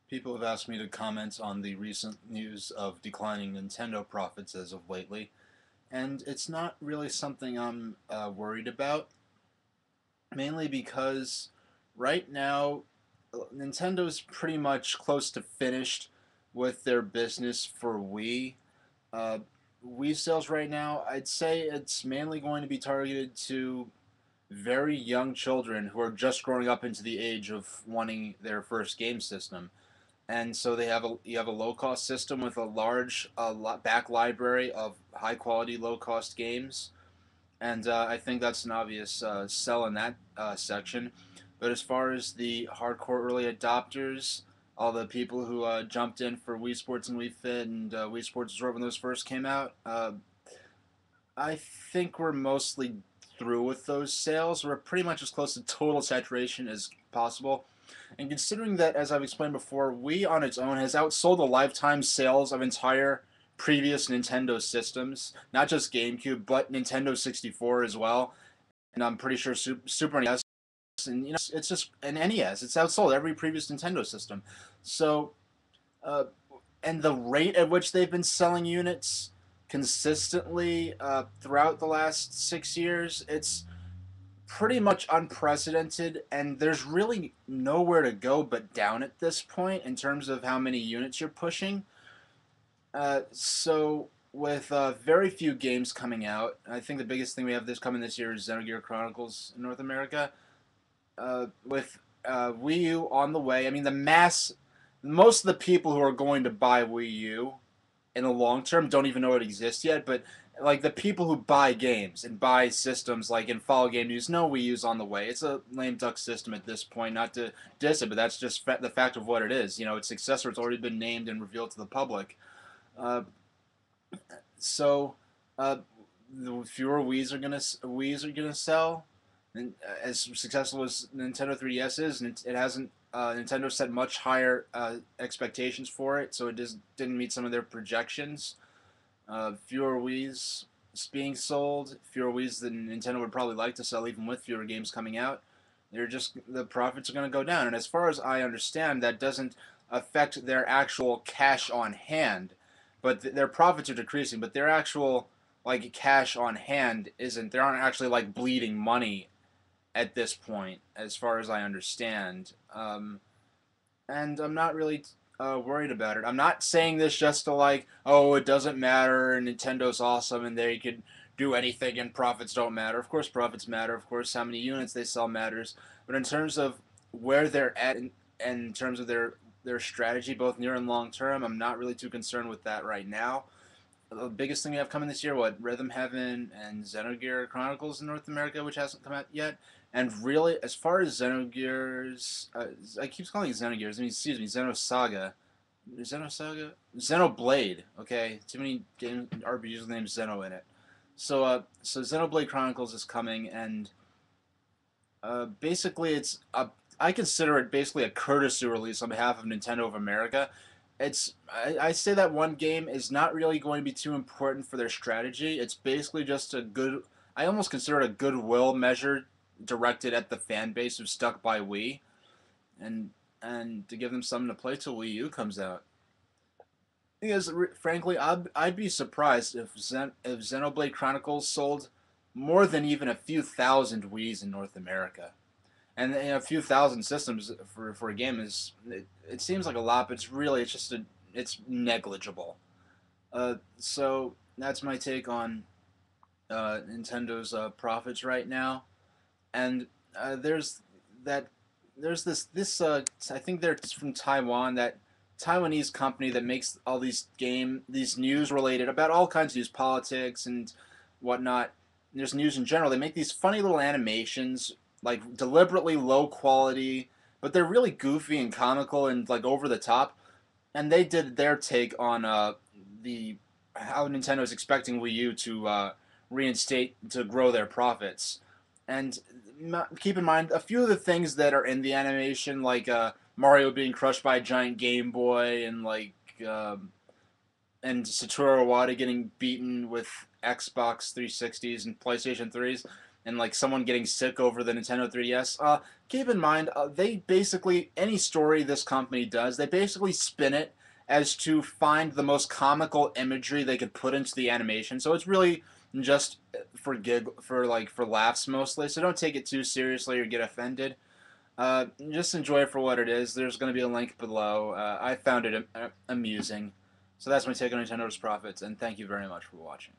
People have asked me to comment on the recent news of declining Nintendo profits as of lately, and it's not really something I'm worried about, mainly because right now Nintendo's pretty much close to finished with their business for Wii. Uh, Wii sales right now, I'd say it's mainly going to be targeted to very young children who are just growing up into the age of wanting their first game system. And so you have a low cost system with a large back library of high quality low cost games, and I think that's an obvious sell in that section. But as far as the hardcore early adopters, all the people who jumped in for Wii Sports and Wii Fit and Wii Sports Resort when those first came out, I think we're mostly through with those sales. We're pretty much as close to total saturation as possible. And considering that, as I've explained before, Wii on its own has outsold the lifetime sales of entire previous Nintendo systems, not just GameCube, but Nintendo 64 as well. And I'm pretty sure Super NES, and it's just an NES. It's outsold every previous Nintendo system. So, uh, and the rate at which they've been selling units consistently throughout the last 6 years, it's pretty much unprecedented, and there's really nowhere to go but down at this point in terms of how many units you're pushing. So with very few games coming out, I think the biggest thing we have this coming this year is Xenogear Chronicles in North America. With Wii U on the way, I mean most of the people who are going to buy Wii U in the long term don't even know it exists yet, but like the people who buy games and buy systems like in follow game news know Wii U's on the way. It's a lame duck system at this point, not to diss it, but that's just the fact of what it is. Its successor has already been named and revealed to the public. Uh, so, uh, the fewer Wii's are gonna sell, and as successful as Nintendo 3DS is, it hasn't. Nintendo set much higher expectations for it, so it just didn't meet some of their projections. Fewer Wii's being sold, fewer Wii's than Nintendo would probably like to sell, even with fewer games coming out. The profits are going to go down, and as far as I understand, that doesn't affect their actual cash on hand, but their profits are decreasing. But their actual like cash on hand isn't. They aren't actually like bleeding money at this point, as far as I understand. And I'm not really worried about it. I'm not saying this just to like, oh, it doesn't matter, Nintendo's awesome, and they could do anything, and profits don't matter. Of course, profits matter. Of course, how many units they sell matters. But in terms of where they're at, in terms of their strategy, both near and long term, I'm not really too concerned with that right now. The biggest thing we have coming this year, what, Rhythm Heaven and Xenogear Chronicles in North America, which hasn't come out yet. And really, as far as Xenogears, I keep calling it Xenogears. I mean, excuse me, Xenosaga, Xenosaga, Xenoblade. Okay, too many game RPGs with the name Xeno in it. So Xenoblade Chronicles is coming, and basically, I consider it basically a courtesy release on behalf of Nintendo of America. I say that one game is not really going to be too important for their strategy. It's basically just a good. I almost consider it a goodwill measure directed at the fan base who's stuck by Wii, and and to give them something to play till Wii U comes out. Because frankly, I'd be surprised if Xenoblade Chronicles sold more than even a few thousand Wii's in North America. And a few thousand systems for a game it seems like a lot, but it's negligible. So that's my take on Nintendo's profits right now. And there's that there's this I think they're from Taiwan, that Taiwanese company that makes all these news related about all kinds of news, politics and whatnot. There's news in general. They make these funny little animations, like deliberately low quality, but they're really goofy and comical and like over the top. And they did their take on the how Nintendo is expecting Wii U to reinstate to grow their profits. And keep in mind a few of the things that are in the animation, like Mario being crushed by a giant Game Boy, and Satoru Iwata getting beaten with Xbox 360s and PlayStation 3s. and like someone getting sick over the Nintendo 3DS. Keep in mind, they basically any story this company does, they basically spin it as to find the most comical imagery they could put into the animation. So it's really just for laughs mostly. So don't take it too seriously or get offended. Just enjoy it for what it is. There's going to be a link below. I found it amusing. So that's my take on Nintendo's profits, and thank you very much for watching.